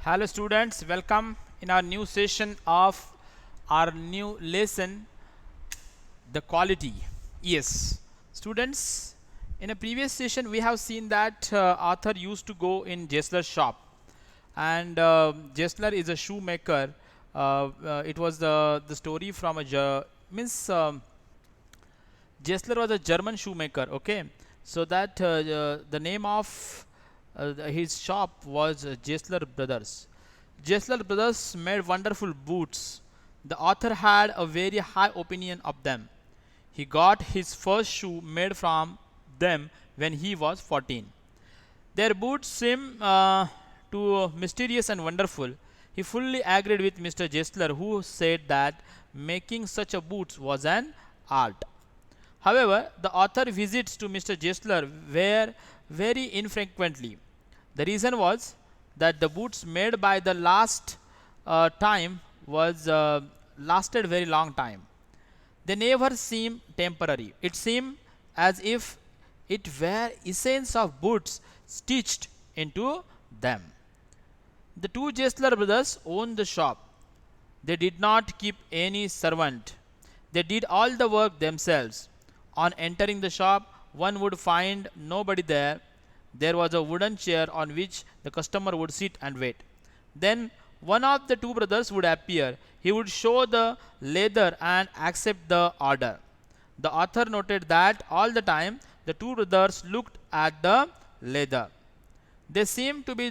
Hello students, welcome in our new session of our new lesson, the quality. Yes, students, in a previous session we have seen that Arthur used to go in Jessler's shop, and Jessler is a shoemaker. It was the story from a means Jessler was a German shoemaker. Okay, so that the name of his shop was Jessler Brothers. Jessler Brothers made wonderful boots. The author had a very high opinion of them. He got his first shoe made from them when he was 14. Their boots seemed too mysterious and wonderful. He fully agreed with Mr. Jessler, who said that making such a boots was an art. However, the author visits to Mr. Jessler were very infrequently. The reason was that the boots made by the last time was lasted very long time. They never seem temporary. It seemed as if it were essence of boots stitched into them. The two Jessler brothers owned the shop. They did not keep any servant. They did all the work themselves. On entering the shop, one would find nobody there. There was a wooden chair on which the customer would sit and wait. Then one of the two brothers would appear. He would show the leather and accept the order. The author noted that all the time the two brothers looked at the leather. They seemed to be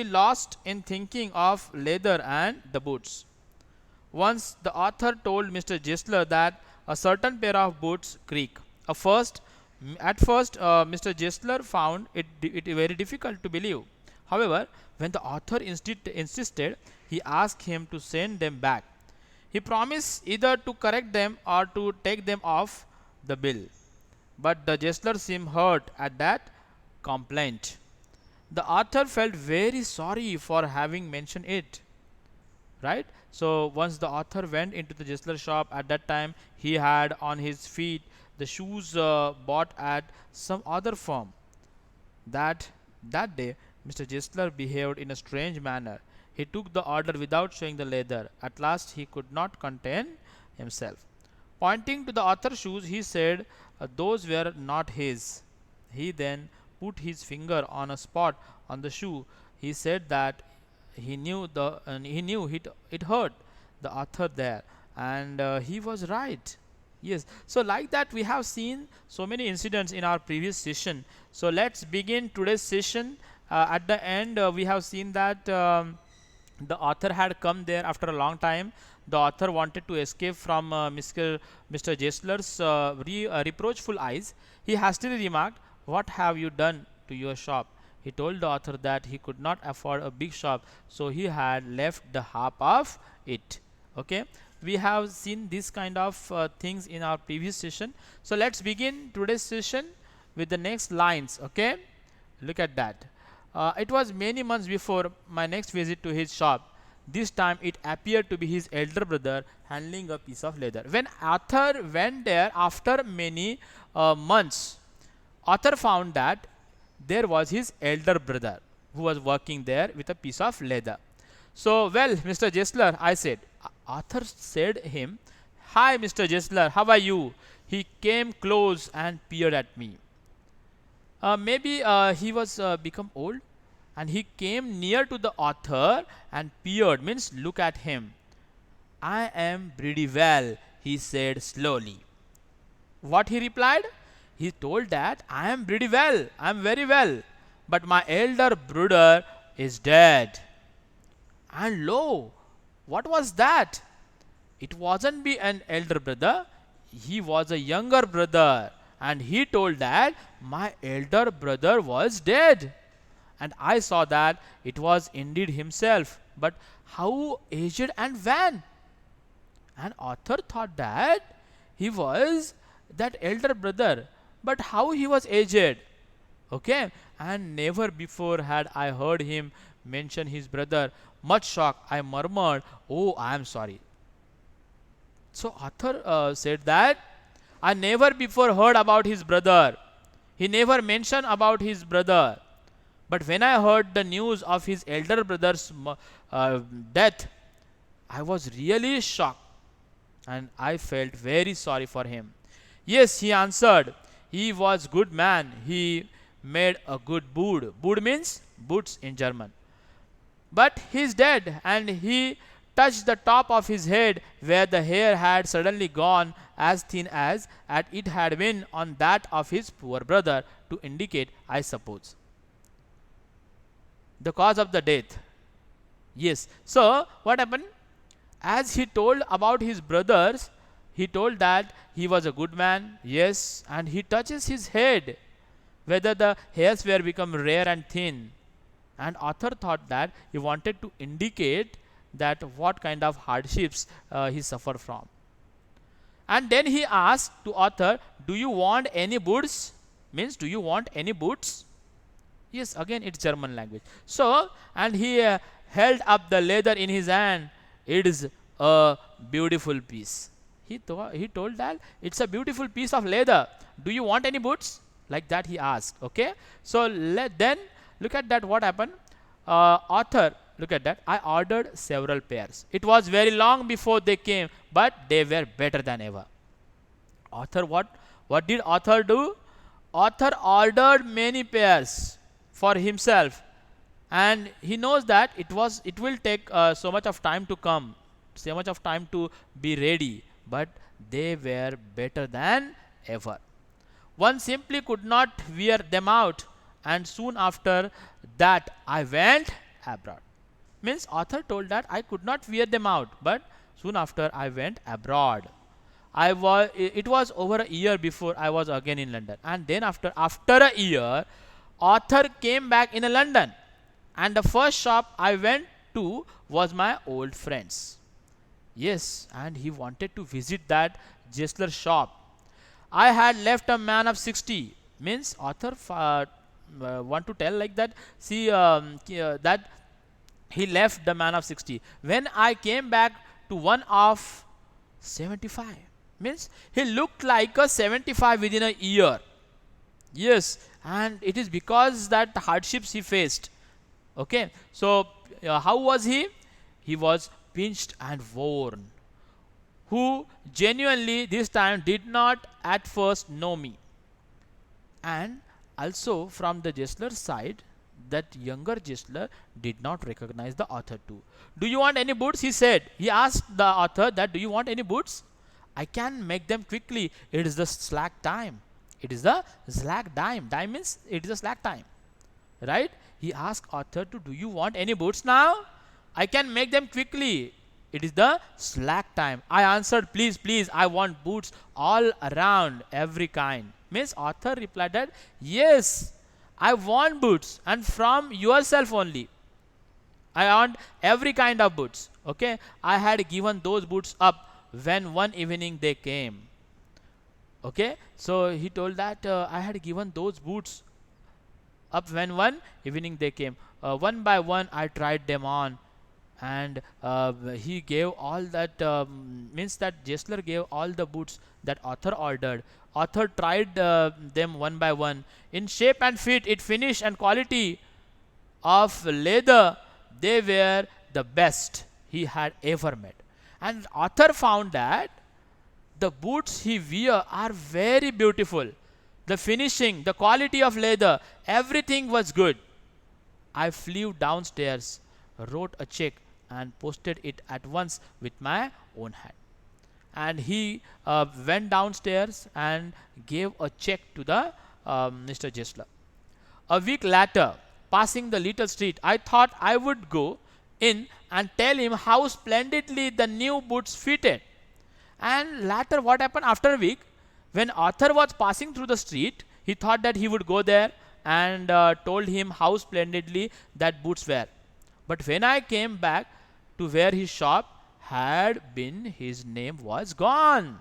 lost in thinking of leather and the boots. Once the author told Mr. Jessler that a certain pair of boots creak. At first, Mr. Jessler found it very difficult to believe. However, when the author insisted, he asked him to send them back. He promised either to correct them or to take them off the bill. But the Jessler seemed hurt at that complaint. The author felt very sorry for having mentioned it, right? So once the author went into the Jessler shop, at that time he had on his feet the shoes bought at some other firm. That that day Mr. Jessler behaved in a strange manner. He took the order without showing the leather. At last he could not contain himself. Pointing to the author's shoes, he said those were not his. He then put his finger on a spot on the shoe. He said that he knew it hurt the author there, and he was right. Yes, so like that we have seen so many incidents in our previous session. So let's begin today's session. At the end, we have seen that the author had come there after a long time. The author wanted to escape from Mr. Jessler's reproachful eyes. He hastily remarked, "What have you done to your shop?" He told the author that he could not afford a big shop, so he had left the half of it. Okay, we have seen this kind of things in our previous session. So let's begin today's session with the next lines. Okay, look at that. It was many months before my next visit to his shop. This time it appeared to be his elder brother handling a piece of leather. When Arthur went there after many months, Arthur found that there was his elder brother who was working there with a piece of leather. So, well, Mr. Jessler, I said. Arthur said him, "Hi, Mr. Jessler, how are you?" He came close and peered at me. Maybe he was become old, and he came near to the author and peered, means look at him. "I am pretty well," he said slowly. What he replied? He told that "I am pretty well, I am very well, but my elder brother is dead." And lo, what was that? It wasn't be an elder brother, he was a younger brother, and he told that my elder brother was dead. And I saw that it was indeed himself, but how aged and when? And author thought that he was that elder brother, but how he was aged. Okay, and never before had I heard him mention his brother. Much shocked, I murmured, "Oh, I am sorry." So author said that I never before heard about his brother. He never mentioned about his brother. But when I heard the news of his elder brother's death, I was really shocked and I felt very sorry for him. Yes, he answered, he was good man. He made a good boot. Boot means boots in German. But he is dead, and he touched the top of his head where the hair had suddenly gone as thin as it had been on that of his poor brother, to indicate, I suppose, the cause of the death. Yes. So what happened? As he told about his brothers, he told that he was a good man. Yes, and he touches his head, whether the hairs were become rare and thin. And author thought that he wanted to indicate that what kind of hardships he suffered from. And then he asked to author, do you want any boots? Means, do you want any boots? Yes, again it's German language. So, and he held up the leather in his hand. It is a beautiful piece. He told that it's a beautiful piece of leather. Do you want any boots? Like that he asked. Okay. So then look at that. What happened? Author, look at that. I ordered several pairs. It was very long before they came, but they were better than ever. Author, what did author do? Author ordered many pairs for himself, and he knows that it will take so much of time to come, so much of time to be ready, but they were better than ever. One simply could not wear them out, and soon after that I went abroad. Means author told that I could not wear them out, but soon after I went abroad. It was over a year before I was again in London, and then after a year, author came back in London, and the first shop I went to was my old friend's. Yes, and he wanted to visit that Gessler shop. I had left a man of 60. Means author want to tell like that. See, that he left the man of 60. When I came back to one of 75. Means he looked like a 75 within a year. Yes, and it is because that hardships he faced. Okay, so how was he? He was pinched and worn, who genuinely this time did not at first know me. And also from the Gessler side, that younger Gessler did not recognize the author too. Do you want any boots? He said. He asked the author that, do you want any boots? I can make them quickly. It is the slack time. It is the slack time. Time means it is the slack time. Right? He asked author to, do you want any boots now? I can make them quickly. It is the slack time. I answered, please, please, I want boots all around, every kind. Means author replied that, yes, I want boots, and from yourself only. I want every kind of boots. Okay. I had given those boots up when one evening they came. Okay. So he told that I had given those boots up when one evening they came. One by one I tried them on, and he gave all that, means that Gessler gave all the boots that author ordered. Author tried them one by one. In shape and fit, it finish and quality of leather, they were the best he had ever met. And author found that the boots he wear are very beautiful. The finishing, the quality of leather, everything was good. I flew downstairs, wrote a check, and posted it at once with my own hand. And he went downstairs and gave a check to the Mr. Gessler. A week later, passing the little street, I thought I would go in and tell him how splendidly the new boots fitted. And later, what happened after a week, when author was passing through the street, he thought that he would go there and told him how splendidly that boots were. But when I came back to where his shop had been, his name was gone.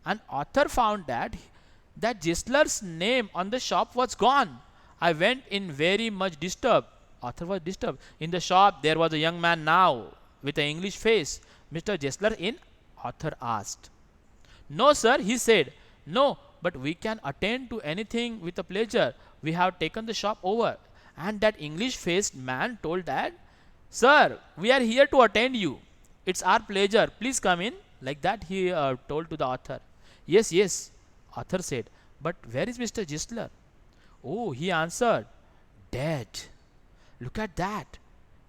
And author found that Gessler's name on the shop was gone. I went in very much disturbed. Author was disturbed. In the shop there was a young man now with an English face. Mr. Gessler in? Author asked. No, sir, he said. No, but we can attend to anything with a pleasure. We have taken the shop over. And that English faced man told that, "Sir, we are here to attend you. It's our pleasure. Please come in." Like that he told to the author. "Yes, yes," author said. "But where is Mr. Gisler?" "Oh," he answered, "dead." Look at that.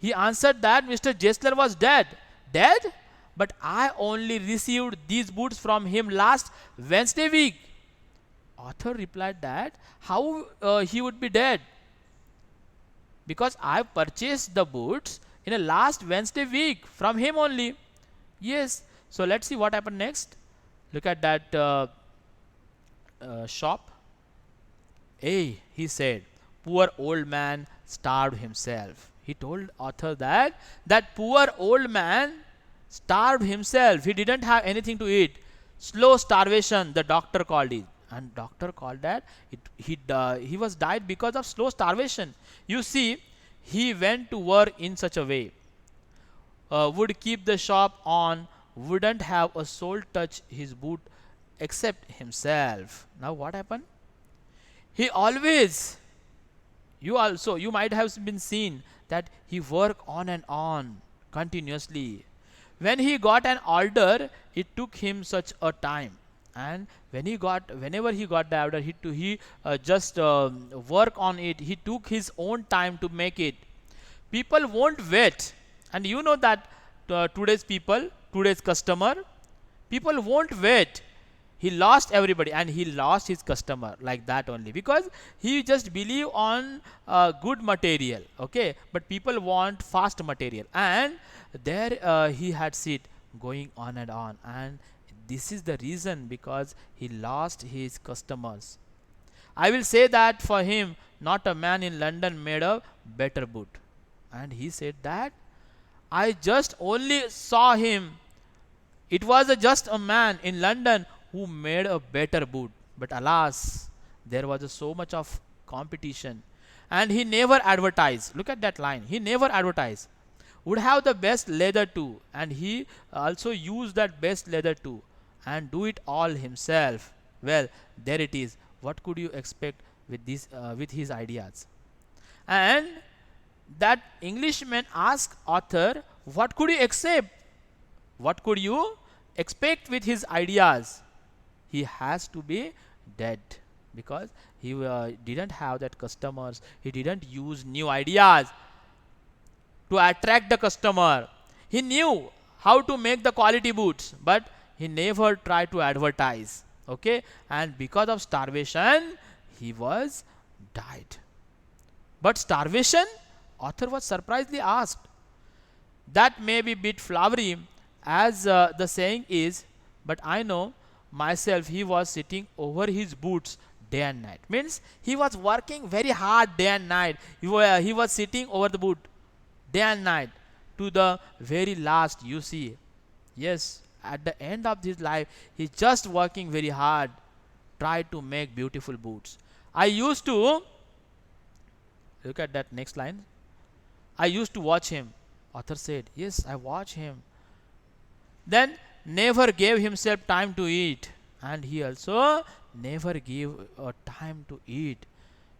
He answered that Mr. Gisler was dead. Dead? But I only received these boots from him last Wednesday week. Author replied that how he would be dead, because I purchased the boots in a last Wednesday week from him only. Yes. So let's see what happened next. Look at that shop. "Hey," he said, "poor old man starved himself." He told author that poor old man starved himself. He didn't have anything to eat. Slow starvation, the doctor called it. And doctor called that he was died because of slow starvation. You see, he went to work in such a way, would keep the shop on, wouldn't have a soul touch his boot except himself. Now what happened? He always, you might have been seen that he worked on and on continuously. When he got an order, it took him such a time. And whenever he got the order, he just work on it. He took his own time to make it. People won't wait. And you know that today's customer, people won't wait. He lost everybody and he lost his customer like that only, because he just believe on good material. Okay, but people want fast material, and there he had sit going on, and this is the reason because he lost his customers. I will say that for him, not a man in London made a better boot. And he said that I just only saw him. It was just a man in London who made a better boot. But alas, there was so much of competition. And he never advertised. Look at that line. He never advertised. Would have the best leather too. And he also used that best leather too. And do it all himself. Well, there it is. What could you expect with this, with his ideas? And that Englishman asked author, what could you accept? What could you expect with his ideas? He has to be dead, because he didn't have that customers. He didn't use new ideas to attract the customer. He knew how to make the quality boots, but he never tried to advertise. Okay, and because of starvation, he was died. But starvation, author was surprisingly asked. That may be bit flowery, as the saying is, but I know myself he was sitting over his boots day and night. Means he was working very hard day and night. He was sitting over the boot day and night to the very last. You see, yes, at the end of his life, he's just working very hard, try to make beautiful boots. I used to look at that next line. I used to watch him. Author said, yes, I watch him. Then never gave himself time to eat, and he also never gave time to eat.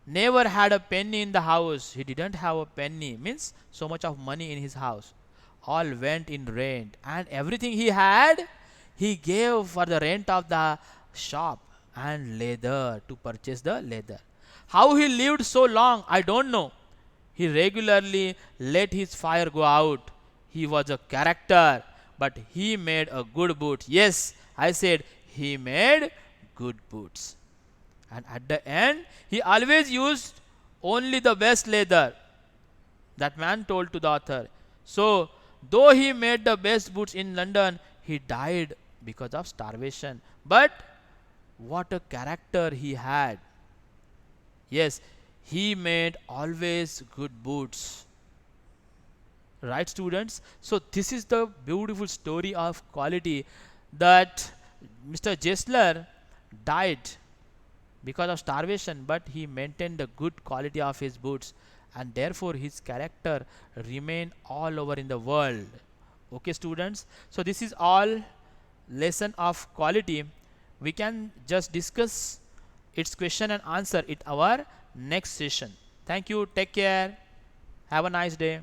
Never had a penny in the house. He didn't have a penny, means so much of money in his house. All went in rent, and everything he had, he gave for the rent of the shop and leather, to purchase the leather. How he lived so long, I don't know. He regularly let his fire go out. He was a character, but he made a good boot. Yes, I said he made good boots. And at the end, he always used only the best leather. That man told to the author. So, though he made the best boots in London, he died because of starvation. But what a character he had. Yes, he made always good boots. Right, students? So this is the beautiful story of quality, that Mr. Jesler died because of starvation, but he maintained the good quality of his boots, and therefore his character remained all over in the world. Okay, students? So this is all lesson of quality. We can just discuss its question and answer in our next session. Thank you. Take care. Have a nice day.